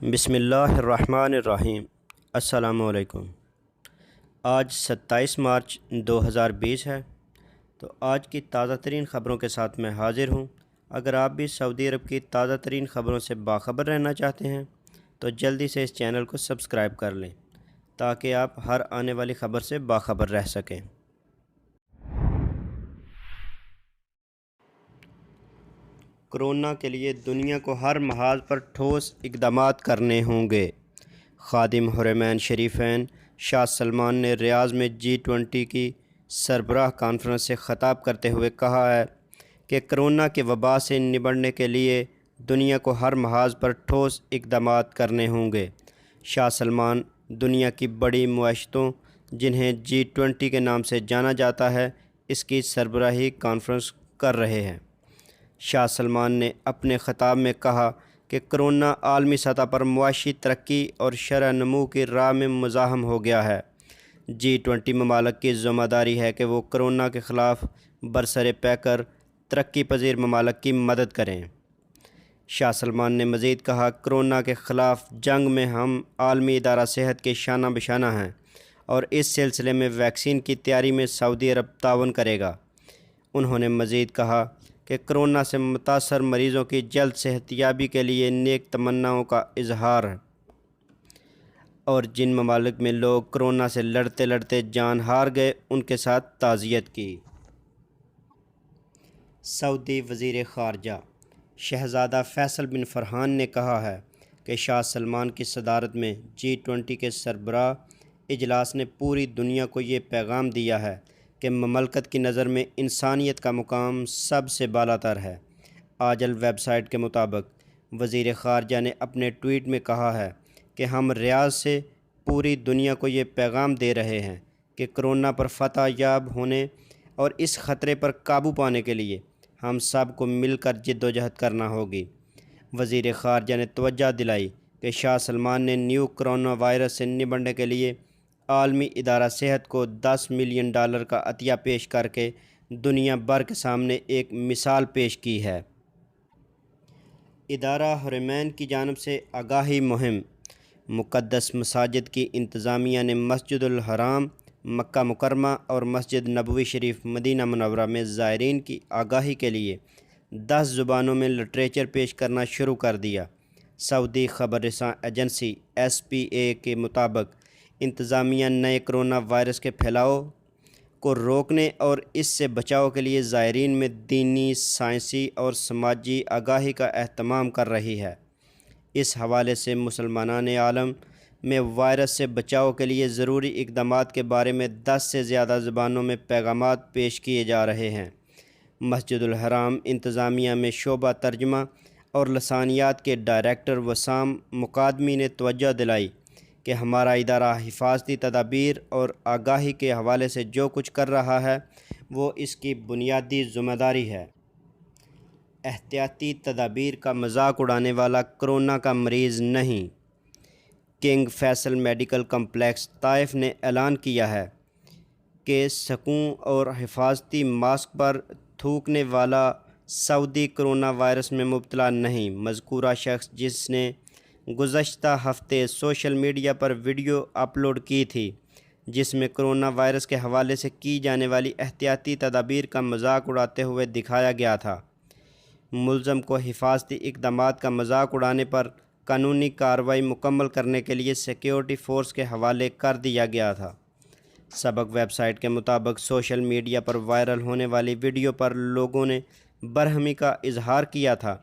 بسم اللہ الرحمن الرحیم۔ السلام علیکم۔ آج 27 مارچ 2020 ہے، تو آج کی تازہ ترین خبروں کے ساتھ میں حاضر ہوں۔ اگر آپ بھی سعودی عرب کی تازہ ترین خبروں سے باخبر رہنا چاہتے ہیں تو جلدی سے اس چینل کو سبسکرائب کر لیں تاکہ آپ ہر آنے والی خبر سے باخبر رہ سکیں۔ کرونا کے لیے دنیا کو ہر محاذ پر ٹھوس اقدامات کرنے ہوں گے۔ خادم حرمین شریفین شاہ سلمان نے ریاض میں G20 کی سربراہ کانفرنس سے خطاب کرتے ہوئے کہا ہے کہ کرونا کی وبا سے نمٹنے کے لیے دنیا کو ہر محاذ پر ٹھوس اقدامات کرنے ہوں گے۔ شاہ سلمان دنیا کی بڑی معیشتوں جنہیں G20 کے نام سے جانا جاتا ہے اس کی سربراہی کانفرنس کر رہے ہیں۔ شاہ سلمان نے اپنے خطاب میں کہا کہ کرونا عالمی سطح پر معاشی ترقی اور شرح نمو کی راہ میں مزاحم ہو گیا ہے۔ G20 ممالک کی ذمہ داری ہے کہ وہ کرونا کے خلاف برسر پیکر ترقی پذیر ممالک کی مدد کریں۔ شاہ سلمان نے مزید کہا، کرونا کے خلاف جنگ میں ہم عالمی ادارہ صحت کے شانہ بشانہ ہیں اور اس سلسلے میں ویکسین کی تیاری میں سعودی عرب تعاون کرے گا۔ انہوں نے مزید کہا کہ کرونا سے متاثر مریضوں کی جلد صحت یابی کے لیے نیک تمناؤں کا اظہار ہے اور جن ممالک میں لوگ کرونا سے لڑتے لڑتے جان ہار گئے ان کے ساتھ تعزیت کی۔ سعودی وزیر خارجہ شہزادہ فیصل بن فرحان نے کہا ہے کہ شاہ سلمان کی صدارت میں G20 کے سربراہ اجلاس نے پوری دنیا کو یہ پیغام دیا ہے کہ مملکت کی نظر میں انسانیت کا مقام سب سے بالا تر ہے۔ آجل ویب سائٹ کے مطابق وزیر خارجہ نے اپنے ٹویٹ میں کہا ہے کہ ہم ریاض سے پوری دنیا کو یہ پیغام دے رہے ہیں کہ کرونا پر فتح یاب ہونے اور اس خطرے پر قابو پانے کے لیے ہم سب کو مل کر جد و جہد کرنا ہوگی۔ وزیر خارجہ نے توجہ دلائی کہ شاہ سلمان نے نیو کرونا وائرس سے نمٹنے کے لیے عالمی ادارہ صحت کو $10 ملین کا عطیہ پیش کر کے دنیا بھر کے سامنے ایک مثال پیش کی ہے۔ ادارہ حرمین کی جانب سے آگاہی مہم۔ مقدس مساجد کی انتظامیہ نے مسجد الحرام مکہ مکرمہ اور مسجد نبوی شریف مدینہ منورہ میں زائرین کی آگاہی کے لیے 10 زبانوں میں لٹریچر پیش کرنا شروع کر دیا۔ سعودی خبر رساں ایجنسی SPA کے مطابق انتظامیہ نئے کرونا وائرس کے پھیلاؤ کو روکنے اور اس سے بچاؤ کے لیے زائرین میں دینی، سائنسی اور سماجی آگاہی کا اہتمام کر رہی ہے۔ اس حوالے سے مسلمانان عالم میں وائرس سے بچاؤ کے لیے ضروری اقدامات کے بارے میں 10 سے زیادہ زبانوں میں پیغامات پیش کیے جا رہے ہیں۔ مسجد الحرام انتظامیہ میں شعبہ ترجمہ اور لسانیات کے ڈائریکٹر وسام مقادمی نے توجہ دلائی کہ ہمارا ادارہ حفاظتی تدابیر اور آگاہی کے حوالے سے جو کچھ کر رہا ہے وہ اس کی بنیادی ذمہ داری ہے۔ احتیاطی تدابیر کا مذاق اڑانے والا کرونا کا مریض نہیں۔ King Faisal medical complex Taif نے اعلان کیا ہے کہ سکوں اور حفاظتی ماسک پر تھوکنے والا سعودی کرونا وائرس میں مبتلا نہیں۔ مذکورہ شخص جس نے گزشتہ ہفتے سوشل میڈیا پر ویڈیو اپلوڈ کی تھی جس میں کرونا وائرس کے حوالے سے کی جانے والی احتیاطی تدابیر کا مذاق اڑاتے ہوئے دکھایا گیا تھا، ملزم کو حفاظتی اقدامات کا مذاق اڑانے پر قانونی کارروائی مکمل کرنے کے لیے سیکیورٹی فورس کے حوالے کر دیا گیا تھا۔ سبق ویب سائٹ کے مطابق سوشل میڈیا پر وائرل ہونے والی ویڈیو پر لوگوں نے برہمی کا اظہار کیا تھا۔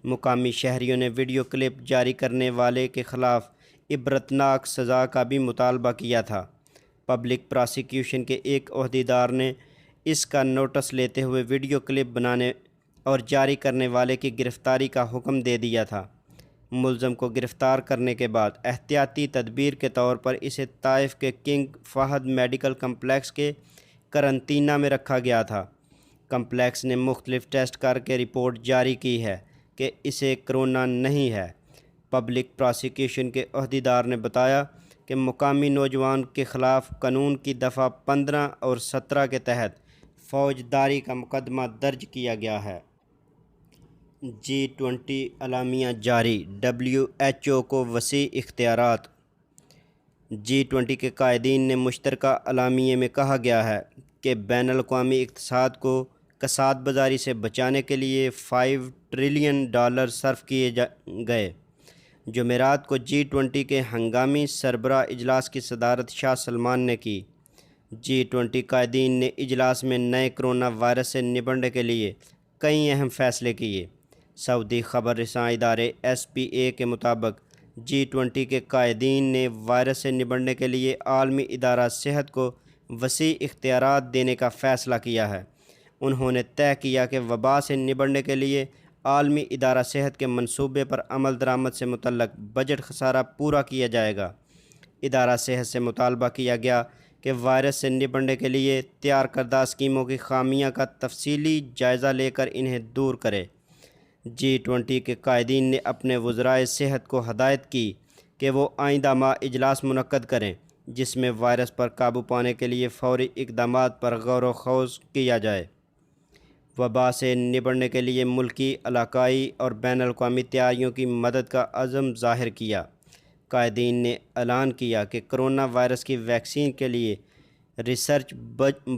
مقامی شہریوں نے ویڈیو کلپ جاری کرنے والے کے خلاف عبرتناک سزا کا بھی مطالبہ کیا تھا۔ پبلک پراسیکیوشن کے ایک عہدیدار نے اس کا نوٹس لیتے ہوئے ویڈیو کلپ بنانے اور جاری کرنے والے کی گرفتاری کا حکم دے دیا تھا۔ ملزم کو گرفتار کرنے کے بعد احتیاطی تدبیر کے طور پر اسے طائف کے کنگ فہد میڈیکل کمپلیکس کے قرنطینہ میں رکھا گیا تھا۔ کمپلیکس نے مختلف ٹیسٹ کر کے رپورٹ جاری کی ہے کہ اسے کرونا نہیں ہے۔ پبلک پراسیکیوشن کے عہدیدار نے بتایا کہ مقامی نوجوان کے خلاف قانون کی دفعہ 15 اور 17 کے تحت فوجداری کا مقدمہ درج کیا گیا ہے۔ G20 اعلامیہ جاری، WHO کو وسیع اختیارات۔ G20 کے قائدین نے مشترکہ اعلامیے میں کہا گیا ہے کہ بین الاقوامی اقتصاد کو کساد بازاری سے بچانے کے لیے $5 ٹریلین صرف کیے گئے۔ جمعرات کو G20 کے ہنگامی سربراہ اجلاس کی صدارت شاہ سلمان نے کی۔ G20 قائدین نے اجلاس میں نئے کرونا وائرس سے نمٹنے کے لیے کئی اہم فیصلے کیے۔ سعودی خبر رساں ادارے SPA کے مطابق G20 کے قائدین نے وائرس سے نمٹنے کے لیے عالمی ادارہ صحت کو وسیع اختیارات دینے کا فیصلہ کیا ہے۔ انہوں نے طے کیا کہ وبا سے نمٹنے کے لیے عالمی ادارہ صحت کے منصوبے پر عمل درآمد سے متعلق بجٹ خسارہ پورا کیا جائے گا۔ ادارہ صحت سے مطالبہ کیا گیا کہ وائرس سے نمٹنے کے لیے تیار کردہ اسکیموں کی خامیاں کا تفصیلی جائزہ لے کر انہیں دور کرے۔ G20 کے قائدین نے اپنے وزرائے صحت کو ہدایت کی کہ وہ آئندہ ماہ اجلاس منعقد کریں جس میں وائرس پر قابو پانے کے لیے فوری اقدامات پر غور و خوض کیا جائے۔ وبا سے نمٹنے کے لیے ملکی، علاقائی اور بین الاقوامی تیاریوں کی مدد کا عزم ظاہر کیا۔ قائدین نے اعلان کیا کہ کرونا وائرس کی ویکسین کے لیے ریسرچ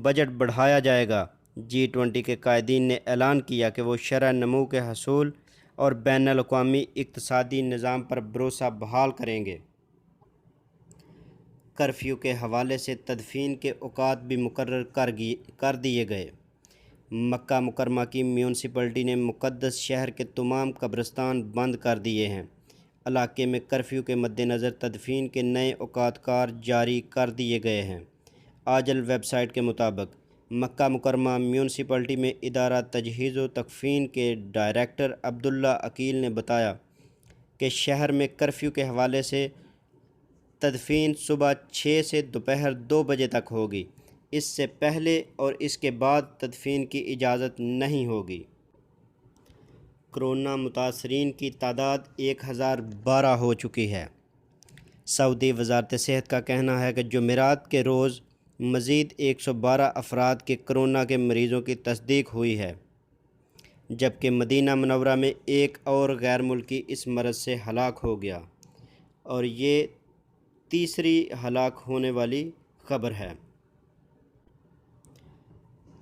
بجٹ بڑھایا جائے گا۔ G20 کے قائدین نے اعلان کیا کہ وہ شرح نمو کے حصول اور بین الاقوامی اقتصادی نظام پر بھروسہ بحال کریں گے۔ کرفیو کے حوالے سے تدفین کے اوقات بھی مقرر کر دیے گئے۔ مکہ مکرمہ کی میونسپلٹی نے مقدس شہر کے تمام قبرستان بند کر دیے ہیں۔ علاقے میں کرفیو کے مد نظر تدفین کے نئے اوقات کار جاری کر دیے گئے ہیں۔ آجل ویب سائٹ کے مطابق مکہ مکرمہ میونسپلٹی میں ادارہ تجہیز و تکفین کے ڈائریکٹر عبداللہ عقیل نے بتایا کہ شہر میں کرفیو کے حوالے سے تدفین صبح 6 سے دوپہر 2 بجے تک ہوگی۔ اس سے پہلے اور اس کے بعد تدفین کی اجازت نہیں ہوگی۔ کرونا متاثرین کی تعداد 1012 ہو چکی ہے۔ سعودی وزارت صحت کا کہنا ہے کہ جمعرات کے روز مزید 112 افراد کے کرونا کے مریضوں کی تصدیق ہوئی ہے، جبکہ مدینہ منورہ میں ایک اور غیر ملکی اس مرض سے ہلاک ہو گیا اور یہ تیسری ہلاک ہونے والی خبر ہے۔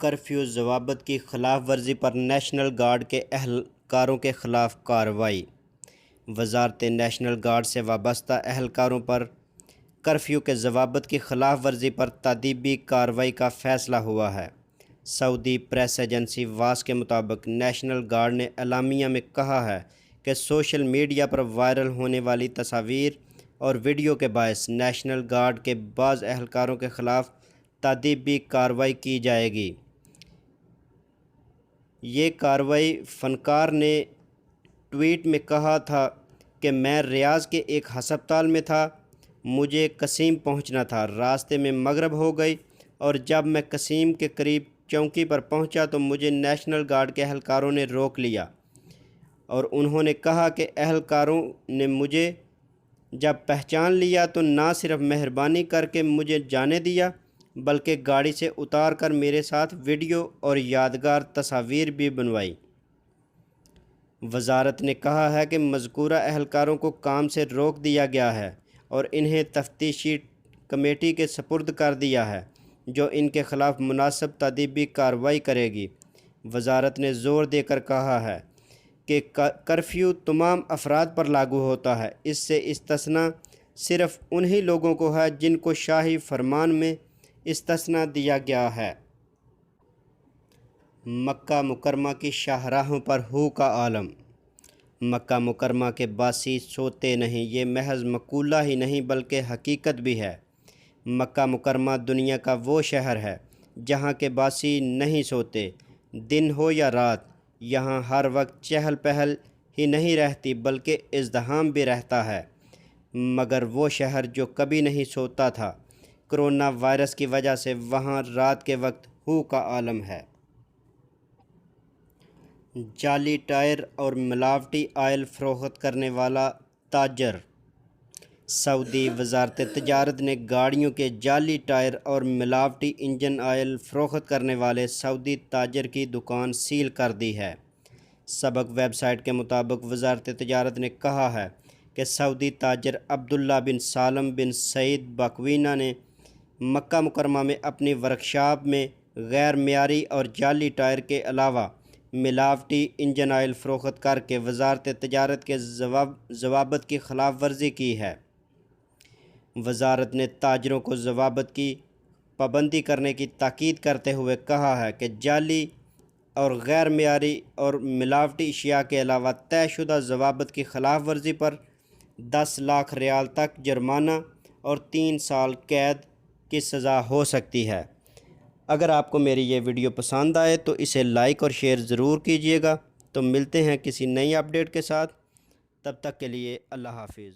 کرفیو ضوابط کی خلاف ورزی پر نیشنل گارڈ کے اہلکاروں کے خلاف کارروائی۔ وزارت نیشنل گارڈ سے وابستہ اہلکاروں پر کرفیو کے ضوابط کی خلاف ورزی پر تادیبی کارروائی کا فیصلہ ہوا ہے۔ سعودی پریس ایجنسی واس کے مطابق نیشنل گارڈ نے اعلامیہ میں کہا ہے کہ سوشل میڈیا پر وائرل ہونے والی تصاویر اور ویڈیو کے باعث نیشنل گارڈ کے بعض اہلکاروں کے خلاف تادیبی کارروائی کی جائے گی۔ یہ کارروائی فنکار نے ٹویٹ میں کہا تھا کہ میں ریاض کے ایک ہسپتال میں تھا، مجھے قصیم پہنچنا تھا، راستے میں مغرب ہو گئی اور جب میں قصیم کے قریب چوکی پر پہنچا تو مجھے نیشنل گارڈ کے اہلکاروں نے روک لیا اور انہوں نے کہا کہ اہلکاروں نے مجھے جب پہچان لیا تو نہ صرف مہربانی کر کے مجھے جانے دیا بلکہ گاڑی سے اتار کر میرے ساتھ ویڈیو اور یادگار تصاویر بھی بنوائی۔ وزارت نے کہا ہے کہ مذکورہ اہلکاروں کو کام سے روک دیا گیا ہے اور انہیں تفتیشی کمیٹی کے سپرد کر دیا ہے جو ان کے خلاف مناسب تادیبی کارروائی کرے گی۔ وزارت نے زور دے کر کہا ہے کہ کرفیو تمام افراد پر لاگو ہوتا ہے، اس سے استثناء صرف انہی لوگوں کو ہے جن کو شاہی فرمان میں استثناء دیا گیا ہے۔ مکہ مکرمہ کی شاہراہوں پر ہو کا عالم۔ مکہ مکرمہ کے باسی سوتے نہیں، یہ محض مقولہ ہی نہیں بلکہ حقیقت بھی ہے۔ مکہ مکرمہ دنیا کا وہ شہر ہے جہاں کے باسی نہیں سوتے، دن ہو یا رات۔ یہاں ہر وقت چہل پہل ہی نہیں رہتی بلکہ ازدحام بھی رہتا ہے، مگر وہ شہر جو کبھی نہیں سوتا تھا، کرونا وائرس کی وجہ سے وہاں رات کے وقت ہو کا عالم ہے۔ جعلی ٹائر اور ملاوٹی آئل فروخت کرنے والا تاجر۔ سعودی وزارت تجارت نے گاڑیوں کے جعلی ٹائر اور ملاوٹی انجن آئل فروخت کرنے والے سعودی تاجر کی دکان سیل کر دی ہے۔ سبق ویب سائٹ کے مطابق وزارت تجارت نے کہا ہے کہ سعودی تاجر عبداللہ بن سالم بن سعید باقوینہ نے مکہ مکرمہ میں اپنی ورکشاپ میں غیر معیاری اور جعلی ٹائر کے علاوہ ملاوٹی انجن آئل فروخت کر کے وزارت تجارت کے ضوابط کی خلاف ورزی کی ہے۔ وزارت نے تاجروں کو ضوابط کی پابندی کرنے کی تاکید کرتے ہوئے کہا ہے کہ جعلی اور غیر معیاری اور ملاوٹی اشیاء کے علاوہ طے شدہ ضوابط کی خلاف ورزی پر 10 لاکھ ریال تک جرمانہ اور 3 سال قید کی سزا ہو سکتی ہے۔ اگر آپ کو میری یہ ویڈیو پسند آئے تو اسے لائک اور شیئر ضرور کیجیے گا۔ تو ملتے ہیں کسی نئی اپڈیٹ کے ساتھ، تب تک کے لیے اللہ حافظ۔